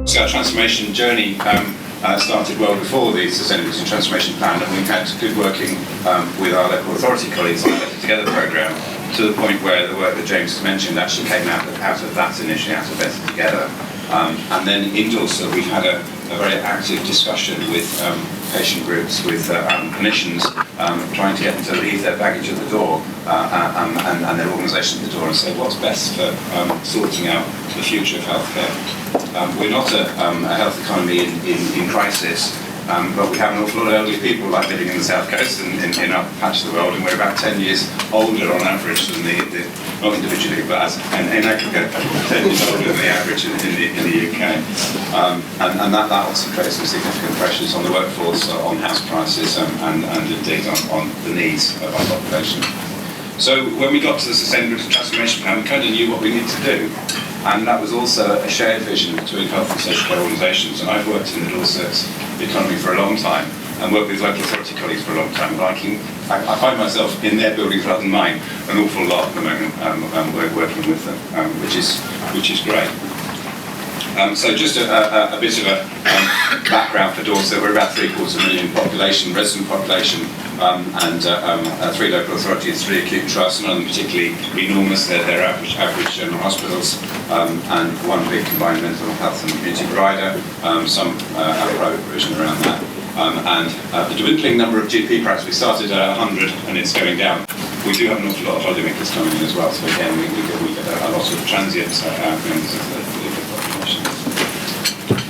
So our transformation journey started well before the Sustainability and Transformation Plan, and we had good working with our local authority colleagues on the Better Together programme, to the point where the work that James has mentioned actually came out of that initially, out of Better Together. And then in Dorset we've had a very active discussion with patient groups, with clinicians, trying to get them to leave their baggage at the door and their organisation at the door and say what's best for sorting out the future of healthcare. We're not a health economy in crisis, but we have an awful lot of elderly people like living in the South Coast and in our patch of the world, and we're about 10 years older on average than not individually, but in aggregate, 10 years older than the average in the UK. And that also creates some significant pressures on the workforce, on house prices, and indeed on the needs of our population. So when we got to the Sustainability and Transformation Plan, we kind of knew what we needed to do. And that was also a shared vision between health and social care organisations. And I've worked in the Dorset economy for a long time and worked with local authority colleagues for a long time. I find myself in their buildings rather than mine an awful lot at the moment. We're working with them, which is great. So just a bit of a background for Dorset. We're about 750,000 population, resident population, and 3 local authorities, 3 acute trusts, none of them particularly enormous. They're average general hospitals, and 1 big combined mental health and community provider, some private provision around that. And the dwindling number of GP practices, we started at 100 and it's going down. We do have an awful lot of holidaymakers coming in as well, so again we get a lot of transient members of the population.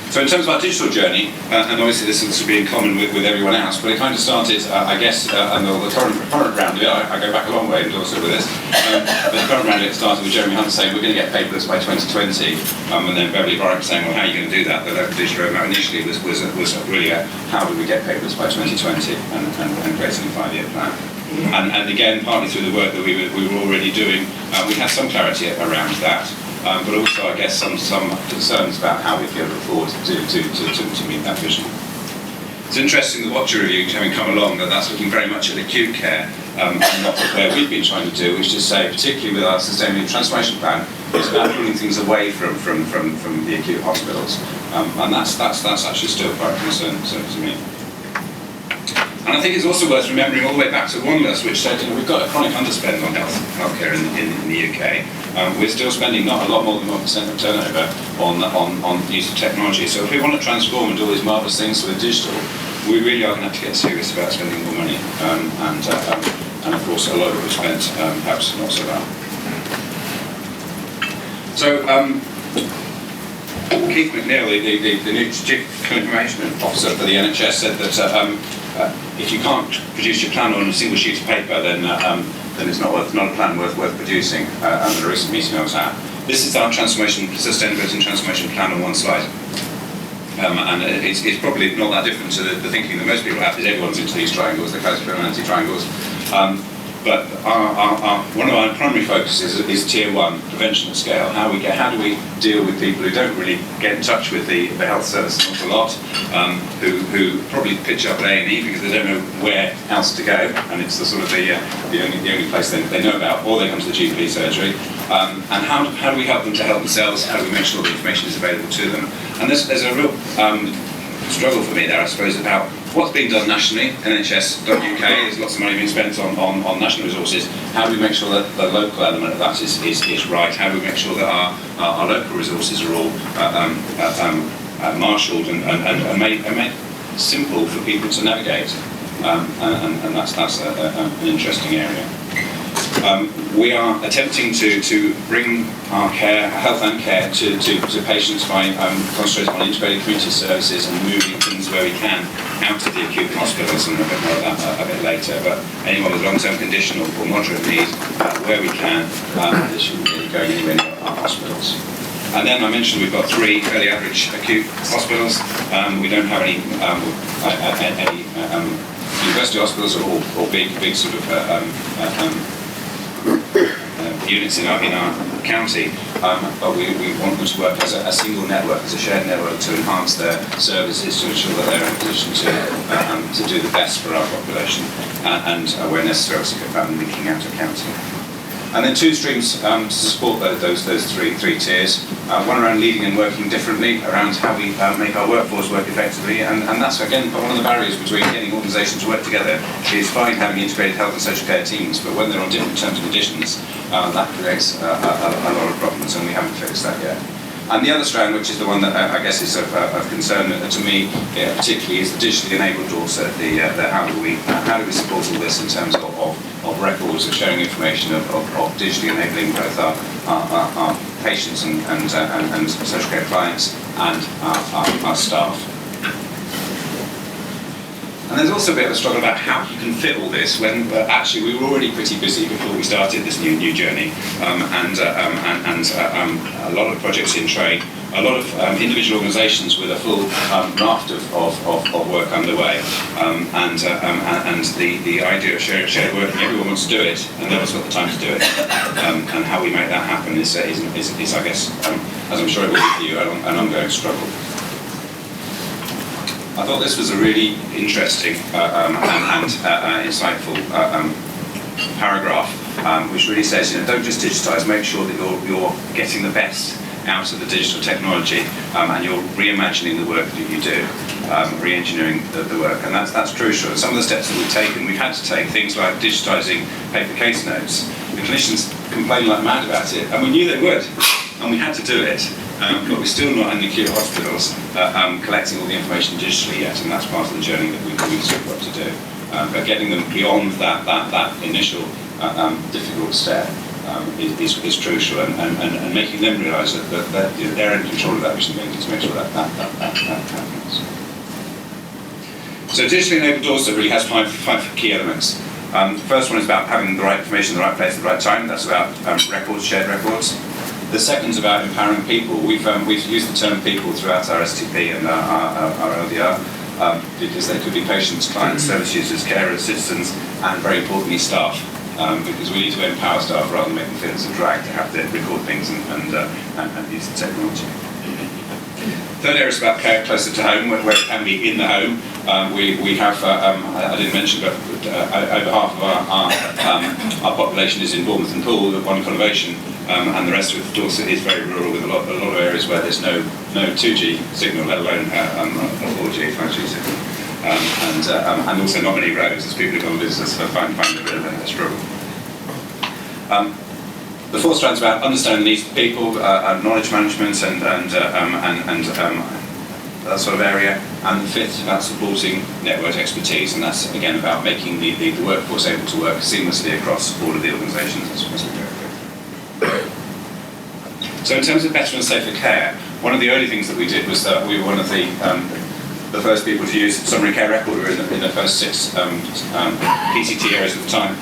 So in terms of our digital journey, and obviously this will be in common with everyone else, but it kind of started, I guess, and the current round of it, I go back a long way and also with this, but the current round of it started with Jeremy Hunt saying we're going to get paperless by 2020, and then Beverly Warwick saying, well, how are you going to do that? The local digital roadmap initially was really how do we get paperless by 2020 and creating a 5-year plan. And again, partly through the work that we were already doing, we had some clarity around that. But also, I guess, some concerns about how we'd be able to afford to meet that vision. It's interesting the Watcher review having come along, that's looking very much at acute care, and not where we've been trying to do, which is to say, particularly with our Sustainability Transformation Plan, it's about pulling things away from the acute hospitals, and that's actually still quite a concern to me. And I think it's also worth remembering all the way back to Wanless, which said, we've got a chronic underspend on healthcare in the UK. We're still spending not a lot more than 1% of turnover on the use of technology. So if we want to transform and do all these marvellous things with digital, we really are going to have to get serious about spending more money. And of course, a lot of it was spent perhaps not so well. So Keith McNeil, the new Chief Clinical Information Officer for the NHS, said that if you can't produce your plan on a single sheet of paper, then it's not a plan worth producing. At a recent meeting I was at, this is our sustainability and transformation plan on one slide, and it's probably not that different to the thinking that most people have. Is everyone's into these triangles, the co-superiority triangles. But one of our primary focuses is Tier 1, prevention at scale. How do we deal with people who don't really get in touch with the health service an awful lot, who probably pitch up at A&E because they don't know where else to go, and it's the only place they know about, or they come to the GP surgery. And how do we help them to help themselves? How do we make sure the information is available to them? And there's a real struggle for me there, I suppose, about what's being done nationally, NHS.UK, there's lots of money being spent on national resources. How do we make sure that the local element of that is right? How do we make sure that our local resources are all marshalled and made simple for people to navigate? And that's an interesting area. We are attempting to bring our health and care to patients by concentrating on integrated community services and moving things where we can out of the acute hospitals, and a bit more of that a bit later. But anyone with long-term condition or moderate need, where we can, this shouldn't be going anywhere near our hospitals. And then I mentioned we've got 3 fairly average acute hospitals. We don't have any university hospitals or big sort of units in our county, but we want them to work as a single network, as a shared network, to enhance their services, to ensure that they're in a position to do the best for our population, and where necessary, also linking out to county. And then two streams to support those three tiers. One around leading and working differently, around how we make our workforce work effectively, and that's again one of the barriers between getting organisations to work together. Is fine having integrated health and social care teams, but when they're on different terms and conditions, that creates a lot of problems, and we haven't fixed that yet. And the other strand, which is the one that I guess is of concern to me, particularly, is the digitally enabled Dorset. How do we support all this in terms of records, of sharing information, of digitally enabling both our patients and social care clients and our staff. And there's also a bit of a struggle about how you can fit all this when actually we were already pretty busy before we started this new journey, and a lot of projects in train, a lot of individual organisations with a full raft of work underway, and the idea of shared working. Everyone wants to do it, and no one's got the time to do it. And how we make that happen is I guess, as I'm sure it will be for you, an ongoing struggle. I thought this was a really interesting and insightful paragraph, which really says, don't just digitise, make sure that you're getting the best out of the digital technology, and you're reimagining the work that you do, re-engineering the work, and that's crucial. And some of the steps that we've had to take, things like digitising paper case notes. The clinicians complained like mad about it, and we knew they would, and we had to do it. But we're still not in the acute hospitals collecting all the information digitally yet, and that's part of the journey that we've still got to do. But getting them beyond that initial difficult step is crucial, and making them realise that they're in control of that mission, to make sure that happens. So digitally enabled Dorset really has five key elements. The first one is about having the right information in the right place at the right time. That's about records, shared records. The second is about empowering people. We've used the term people throughout our STP and our LDR because they could be patients, clients, service users, carers, citizens, and very importantly staff. Because we need to empower staff rather than make them feel it's a drag to have to record things and use the technology. Third area is about care closer to home, where it can be in the home. We have, I didn't mention, but over half of our population is in Bournemouth and Poole at one conurbation, and the rest of Dorset is very rural, with a lot of areas where there's no 2G signal, let alone a 4G, 5G signal. And also not many roads, as people who come and visit us find a bit of a struggle. The fourth strand is about understanding the needs of people, knowledge management, and that sort of area. And the fifth is about supporting network expertise, and that's again about making the workforce able to work seamlessly across all of the organisations as we go through. So in terms of better and safer care, one of the early things that we did was that we were one of the first people to use summary care record. We were in the first 6 PCT areas at the time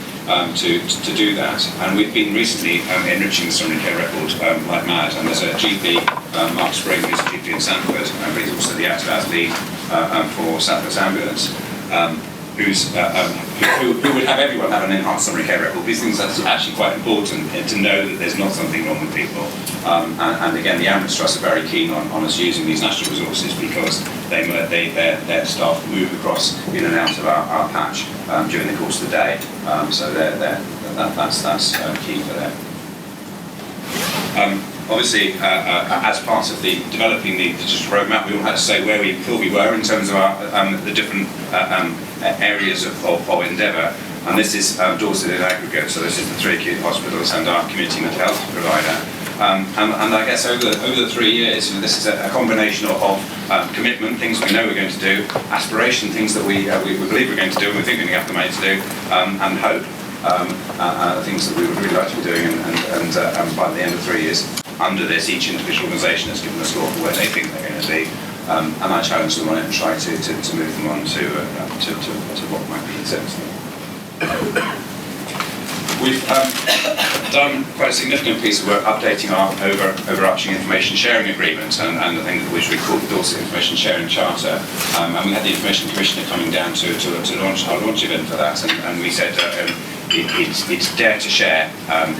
to do that. And we've been recently enriching the summary care record like mad. And there's a GP, Mark Spring, who's a GP in Sandford, but he's also the out-of-hours lead for Southwest Ambulance, who would have everyone have an enhanced summary care record. These things are actually quite important to know that there's not something wrong with people. And again, the Ambulance Trust are very keen on us using these national resources because their staff move across in and out of our patch during the course of the day. So that's key for them. Obviously, as part of developing the digital roadmap, we all had to say where we thought we were in terms of the different areas of endeavour. And this is Dorset in aggregate, so this is the 3 acute hospitals and our community mental health provider. And I guess over the 3 years, this is a combination of commitment, things we know we're going to do, aspiration, things that we believe we're going to do and we think we're going to have the money to do, and hope, things that we would really like to be doing. And by the end of 3 years, under this, each individual organisation has given a score for where they think they're going to be, and I challenge them on it and try to move them on to what might be acceptable. We've done quite a significant piece of work updating our overarching information sharing agreement and the thing which we call the Dorset Information Sharing Charter. And we had the Information Commissioner coming down to launch our launch event for that, and we said it's Dare to Share.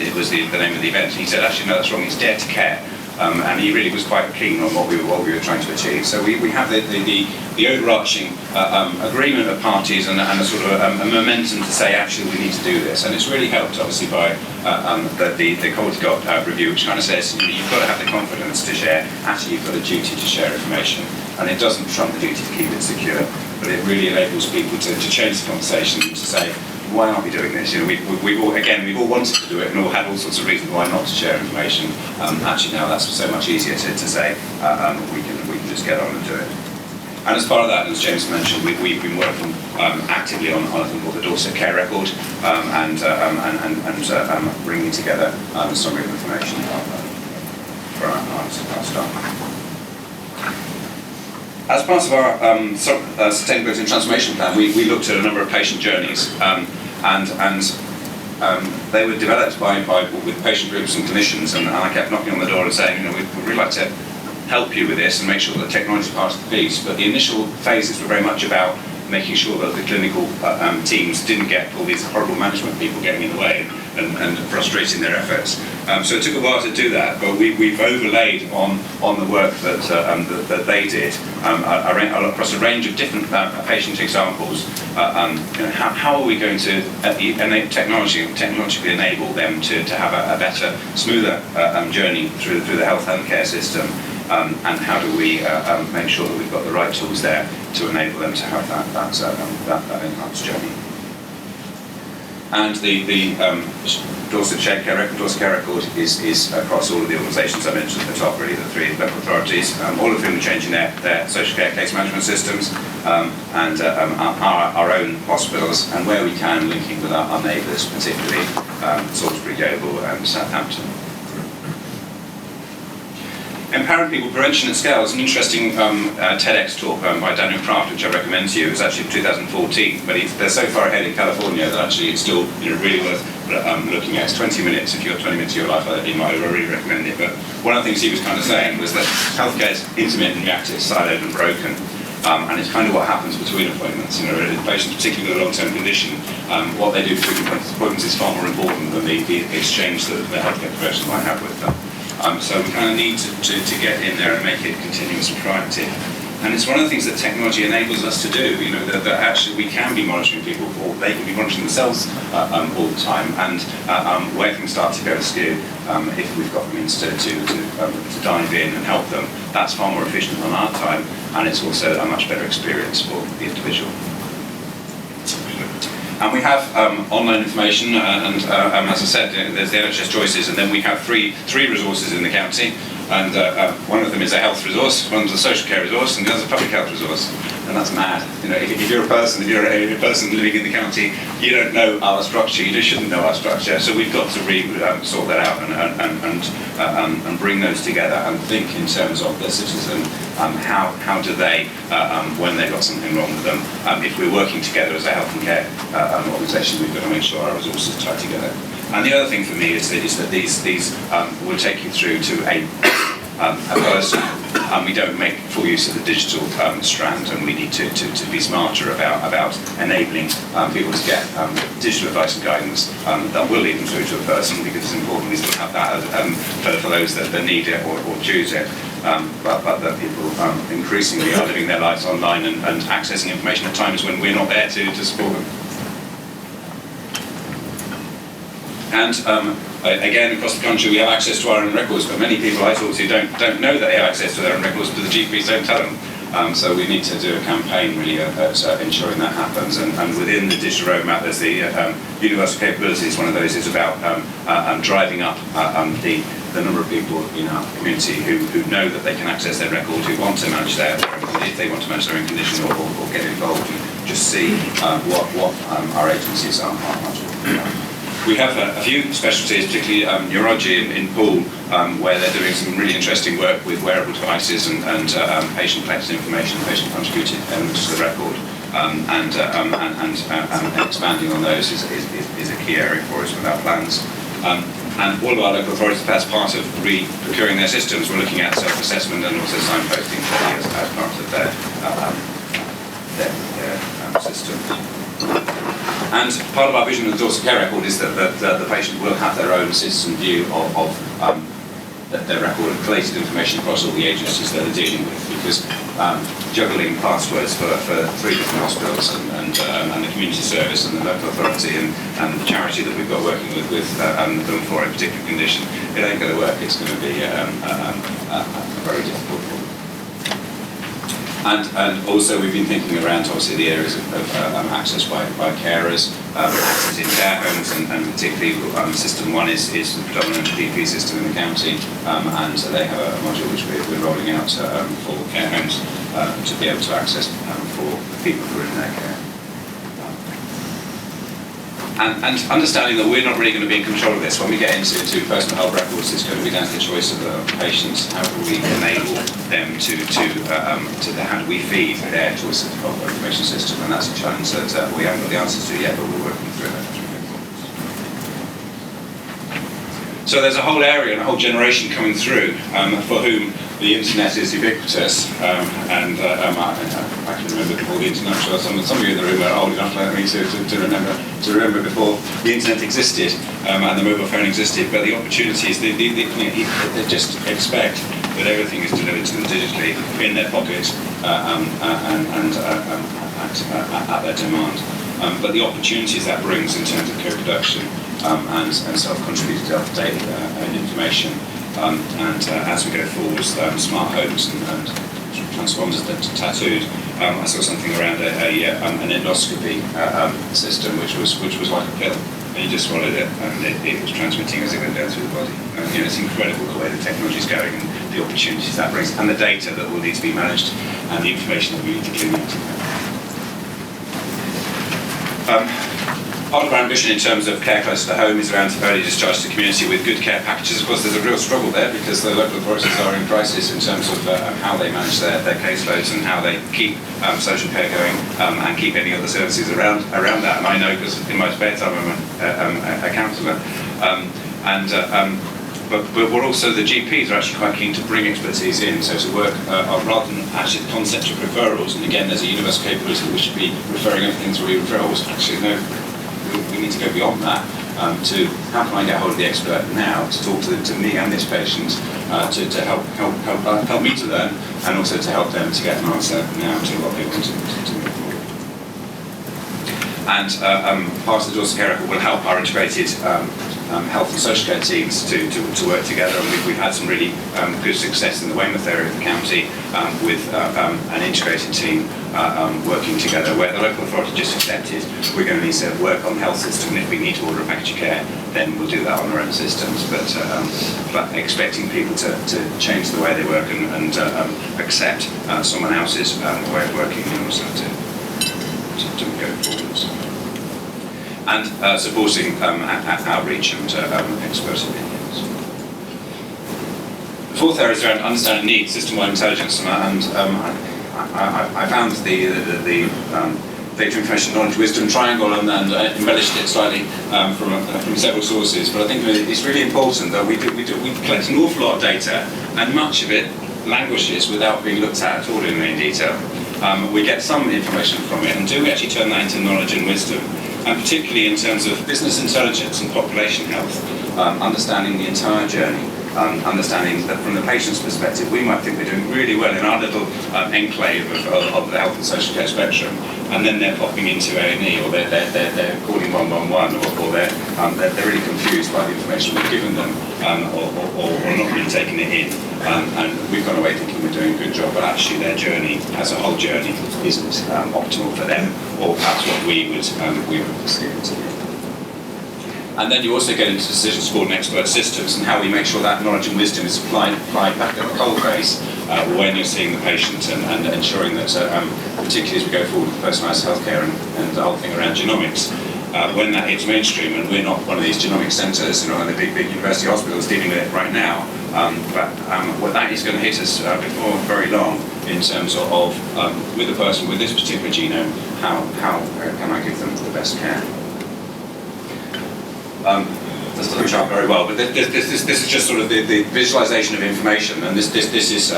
It was the name of the event. And he said, actually, no, that's wrong. It's Dare to Care. and he really was quite keen on what we were trying to achieve. So we have the overarching agreement of parties and a sort of a momentum to say, actually, we need to do this. And it's really helped, obviously, by the Quality Gap review, which kind of says, you've got to have the confidence to share. Actually, you've got a duty to share information. And it doesn't trump the duty to keep it secure, but it really enables people to change the conversation and to say, why aren't we doing this? We've all wanted to do it and all had all sorts of reasons why not to share information. Actually, now that's so much easier to say we can just get on and do it. And as part of that, as James mentioned, we've been working actively on a thing called the Dorset Care Record and bringing together summary of information for our staff. As part of our sustainability and transformation plan, we looked at a number of patient journeys, and they were developed with patient groups and clinicians, and I kept knocking on the door and saying, we'd really like to help you with this and make sure that technology is part of the piece. But the initial phases were very much about making sure that the clinical teams didn't get all these horrible management people getting in the way and frustrating their efforts. So it took a while to do that, but we've overlaid on the work that they did across a range of different patient examples. How are we going to technologically enable them to have a better, smoother journey through the health and care system? And how do we make sure that we've got the right tools there to enable them to have that enhanced journey? And the Dorset Care Record is across all of the organisations I mentioned at the top, really, the three local authorities, all of whom are changing their social care case management systems, and our own hospitals, and where we can, linking with our neighbours, particularly Salisbury, Yeovil and Southampton. Empowering People, Prevention at Scale is an interesting TEDx talk by Daniel Kraft, which I recommend to you. It was actually 2014, but they're so far ahead in California that actually it's still really worth looking at. It's 20 minutes. If you've got 20 minutes of your life, I really recommend it. But one of the things he was kind of saying was that healthcare is intermittent, reactive, siloed and broken. And it's kind of what happens between appointments. Patients, particularly with a long-term condition, what they do between appointments is far more important than the exchange that the healthcare professionals might have with them. So we kind of need to get in there and make it continuous and proactive. And it's one of the things that technology enables us to do, that actually we can be monitoring people, or they can be monitoring themselves all the time, and where things start to go askew, if we've got the means to dive in and help them, that's far more efficient on our time, and it's also a much better experience for the individual. And we have online information, and as I said, there's the NHS Choices, and then we have three resources in the county. And one of them is a health resource, one's a social care resource, and the other's a public health resource. And that's mad. If you're a person living in the county, you don't know our structure. You just shouldn't know our structure. So we've got to sort that out and bring those together and think in terms of the citizen. How do they, when they've got something wrong with them, if we're working together as a health and care organisation, we've got to make sure our resources tie together. And the other thing for me is that these will take you through to a person. We don't make full use of the digital strand, and we need to be smarter about enabling people to get digital advice and guidance that will lead them through to a person, because it's important we still have that for those that need it or choose it. But that people increasingly are living their lives online and accessing information at times when we're not there to support them. And again, across the country, we have access to our own records, but many people I talk to don't know that they have access to their own records, but the GPs don't tell them. So we need to do a campaign really at ensuring that happens. And within the digital roadmap, there's the universal capabilities. One of those is about driving up the number of people in our community who know that they can access their record, who want to manage if they want to manage their own condition or get involved and just see what our agencies are talking about. We have a few specialties, particularly neurology in Poole, where they're doing some really interesting work with wearable devices and patient-collected information, patient-contributed elements to the record, and expanding on those is a key area for us with our plans. And all of our local authorities, as part of procuring their systems, we're looking at self-assessment and also signposting as part of their systems. And part of our vision of the Dorset Care Record is that the patient will have their own citizen view of their record and collated information across all the agencies that they're dealing with, because juggling passwords for 3 different hospitals and the community service and the local authority and the charity that we've got working with them for a particular condition, it ain't going to work. It's going to be very difficult. And also we've been thinking around obviously the areas of access by carers, access in care homes, and particularly System 1 is the predominant DP system in the county, and they have a module which we're rolling out for care homes to be able to access for people who are in their care. And understanding that we're not really going to be in control of this. When we get into personal health records, it's going to be down to the choice of the patients. How do we enable them to how do we feed their choice of information system? And that's a challenge that we haven't got the answers to yet, but we're working through that. So there's a whole area and a whole generation coming through for whom the internet is ubiquitous, and I can remember before the internet. Sure, some of you in the room are old enough like me to remember before the internet existed and the mobile phone existed. But the opportunities, they just expect that everything is delivered to them digitally in their pocket and at their demand. But the opportunities that brings in terms of co-production and self-contributed data and information. As we go forward, smart homes and transponders that are tattooed. I saw something around an endoscopy system, which was like a pill, and you just swallowed it, and it was transmitting as it went down through the body. It's incredible the way the technology is going, and the opportunities that brings, and the data that will need to be managed, and the information that we need to clean up. Part of our ambition in terms of care close to the home is around early discharge to the community with good care packages. Of course, there's a real struggle there because the local authorities are in crisis in terms of how they manage their caseloads and how they keep social care going and keep any other services around that. And I know because in my spare time I'm a counsellor. But we're also, the GPs are actually quite keen to bring expertise in, so to work rather than actually the concept of referrals. And again, there's a universal capability that we should be referring everything through referrals. Actually, no. We need to go beyond that to how can I get hold of the expert now to talk to me and this patient to help me to learn, and also to help them to get an answer now to what they want to move forward. And part of the Dorset Care Record will help our integrated health and social care teams to work together, and we've had some really good success in the Weymouth area of the county with an integrated team working together, where the local authority just accepted we're going to need to work on the health system, and if we need to order a package of care, then we'll do that on our own systems. But expecting people to change the way they work and accept someone else's way of working, and also to go forwards. And supporting outreach and expert opinions. The fourth area is around understanding needs, system-wide intelligence, and I found the data, information, knowledge, wisdom triangle and embellished it slightly from several sources. But I think it's really important that we collect an awful lot of data, and much of it languishes without being looked at all in any detail. We get some information from it, and do we actually turn that into knowledge and wisdom? And particularly in terms of business intelligence and population health, understanding the entire journey, understanding that from the patient's perspective, we might think we're doing really well in our little enclave of the health and social care spectrum, and then they're popping into A&E, or they're calling 111, or they're really confused by the information we've given them, or not really taking it in, and we've gone away thinking we're doing a good job, but actually their journey as a whole journey isn't optimal for them, or perhaps what we would perceive it to be. And then you also get into decision support and expert systems, and how we make sure that knowledge and wisdom is applied back at the cold face when you're seeing the patient, and ensuring that, particularly as we go forward with personalised healthcare and the whole thing around genomics, when that hits mainstream, and we're not one of these genomic centres, and the big university hospitals dealing with it right now, but that is going to hit us before very long in terms of with a person with this particular genome, how can I give them the best care? This doesn't chart very well, but this is just sort of the visualization of information, and this is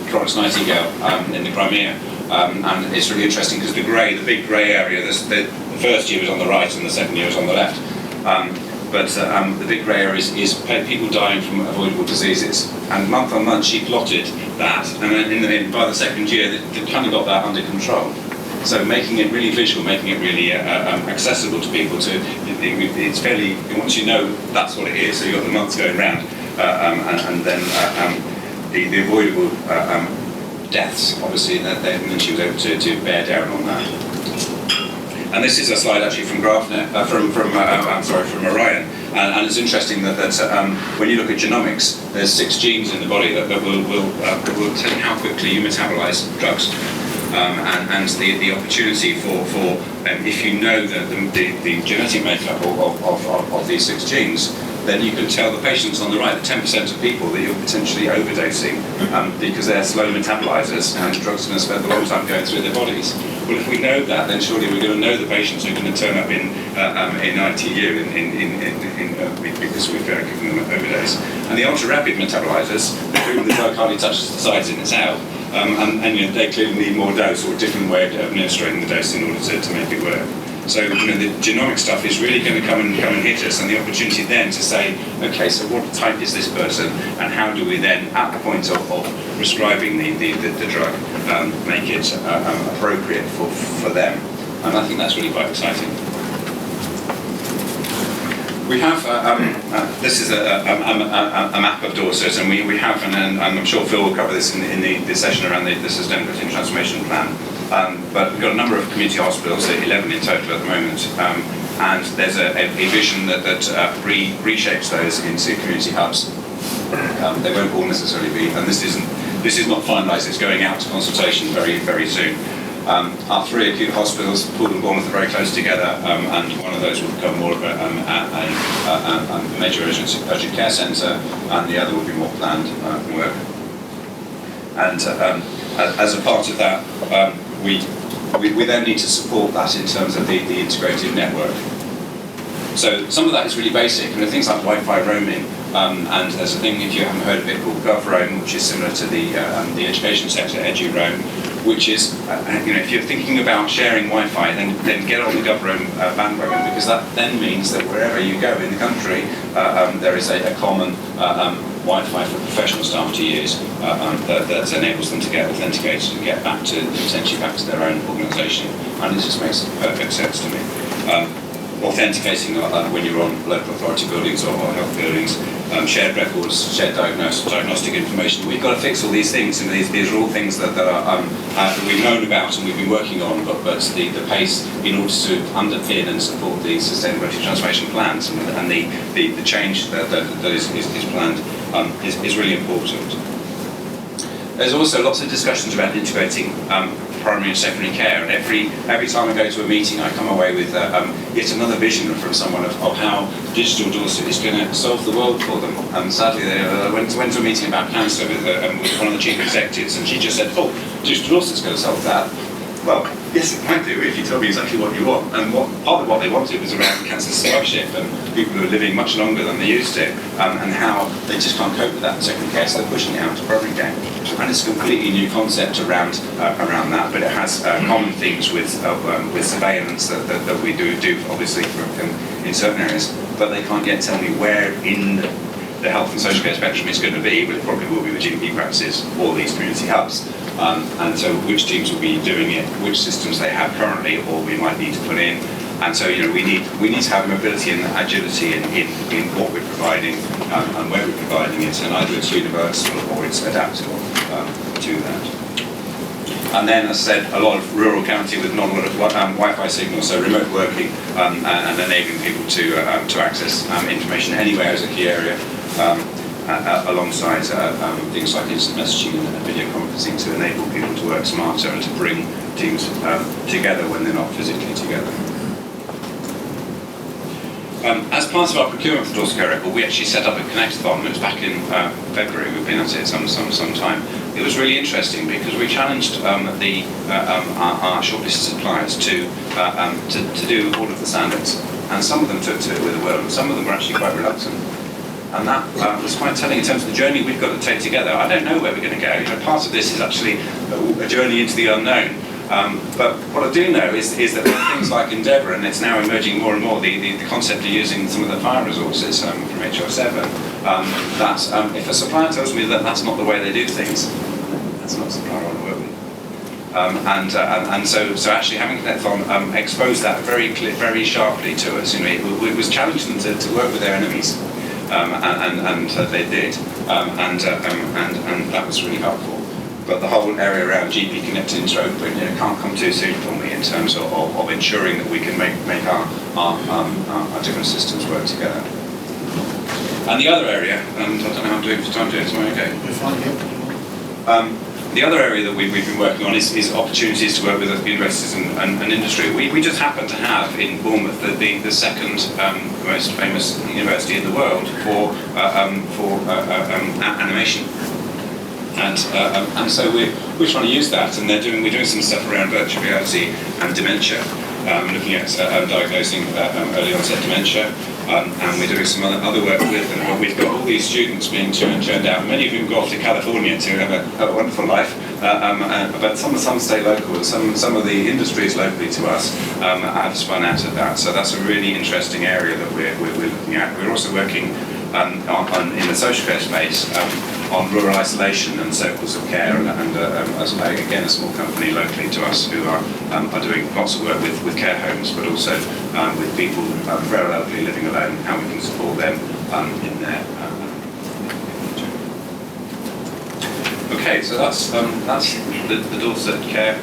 Florence Nightingale in the Crimea, and it's really interesting because the big grey area, the first year was on the right and the second year was on the left. But the big grey area is people dying from avoidable diseases. And month on month, she plotted that, and then by the second year, they kind of got that under control. So making it really visual, making it really accessible to people. It's fairly, once you know that's what it is, so you've got the months going round, and then the avoidable deaths, obviously, then she was able to bear down on that. And this is a slide actually from GraphNet, from Orion. And it's interesting that when you look at genomics, there's 6 genes in the body that will tell you how quickly you metabolize drugs. And the opportunity for if you know the genetic makeup of these 6 genes, then you can tell the patients on the right, the 10% of people, that you're potentially overdosing because they're slow metabolizers and drugs are going to spend a long time going through their bodies. Well, if we know that, then surely we're going to know the patients who are going to turn up in ITU because we've given them an overdose. And the ultra-rapid metabolizers, whom the drug hardly touches the sides and it's out, and they clearly need more dose or a different way of administering the dose in order to make it work. So the genomic stuff is really going to come and hit us, and the opportunity then to say, okay, so what type is this person, and how do we then, at the point of prescribing the drug, make it appropriate for them? And I think that's really quite exciting. We have, this is a map of Dorset, and we have, and I'm sure Phil will cover this in the session around the Sustainability and Transformation Plan. But we've got a number of community hospitals, 11 in total at the moment, and there's a vision that reshapes those into community hubs. They won't all necessarily be, and this is not finalised, it's going out to consultation very, very soon. Our 3 acute hospitals, Poole and Bournemouth, are very close together, and one of those will become more of a major urgent care centre, and the other will be more planned work. And as a part of that, we then need to support that in terms of the integrated network. So some of that is really basic, and things like Wi-Fi roaming, and there's a thing, if you haven't heard of it, called GovRoam, which is similar to the education sector, EduRoam, which is, if you're thinking about sharing Wi-Fi, then get on the GovRoam bandwagon, because that then means that wherever you go in the country, there is a common Wi-Fi for professional staff to use that enables them to get authenticated and get potentially back to their own organisation. And it just makes perfect sense to me. Authenticating when you're on local authority buildings or health buildings, shared records, shared diagnostic information. We've got to fix all these things, and these are all things that we've known about and we've been working on, but the pace in order to underpin and support the sustainability transformation plans and the change that is planned is really important. There's also lots of discussions about integrating primary and secondary care, and every time I go to a meeting I come away with yet another vision from someone of how digital Dorset is going to solve the world for them. And sadly I went to a meeting about cancer with one of the chief executives, and she just said, oh, digital Dorset's going to solve that. Well, yes, it might do if you tell me exactly what you want. And part of what they wanted was around cancer survivorship and people who are living much longer than they used to, and how they just can't cope with that in secondary care, so they're pushing it out to primary care. And it's a completely new concept around that, but it has common themes with surveillance that we do obviously in certain areas, but they can't yet tell me where in the health and social care spectrum it's going to be, but it probably will be with GP practices or these community hubs. And so which teams will be doing it, which systems they have currently, or we might need to put in. And so we need to have mobility and agility in what we're providing and where we're providing it, and either it's universal or it's adaptable to that. And then, as I said, a lot of rural county with not a lot of Wi-Fi signals, so remote working and enabling people to access information anywhere as a key area. Alongside things like instant messaging and video conferencing to enable people to work smarter and to bring teams together when they're not physically together. As part of our procurement for Dorset Care Record, we actually set up a Connectathon. It was back in February. We've been at it some time. It was really interesting because we challenged our shortlisted suppliers to do all of the standards, and some of them took to it with a will, and some of them were actually quite reluctant. And that was quite telling in terms of the journey we've got to take together. I don't know where we're going to go. Part of this is actually a journey into the unknown. But what I do know is that there are things like Endeavour, and it's now emerging more and more, the concept of using some of the fire resources from HR7, that if a supplier tells me that that's not the way they do things, that's not a supplier I want to work with. And so actually having Connectthon exposed that very sharply to us. It was challenging them to work with their enemies, and they did, and that was really helpful. But the whole area around GP connected into open can't come too soon for me in terms of ensuring that we can make our different systems work together. And the other area, and I don't know how I'm doing for time doing, am I okay? You're fine, yeah. The other area that we've been working on is opportunities to work with universities and industry. We just happen to have in Bournemouth the second most famous university in the world for animation, and so we're trying to use that, and we're doing some stuff around virtual reality and dementia, looking at diagnosing early onset dementia. And we're doing some other work with them. We've got all these students being churned out, many of whom go off to California to have a wonderful life, but some stay local, and some of the industries locally to us have spun out of that. So that's a really interesting area that we're looking at. We're also working in the social care space on rural isolation and circles of care, and again a small company locally to us who are doing lots of work with care homes, but also with people very elderly living alone, how we can support them in their Okay, so that's the Dorset Care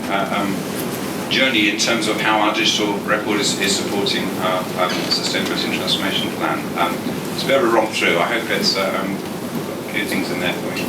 journey in terms of how our digital record is supporting our sustainability and transformation plan. It's a bit of a romp through. I hope it's got a few things in there for you.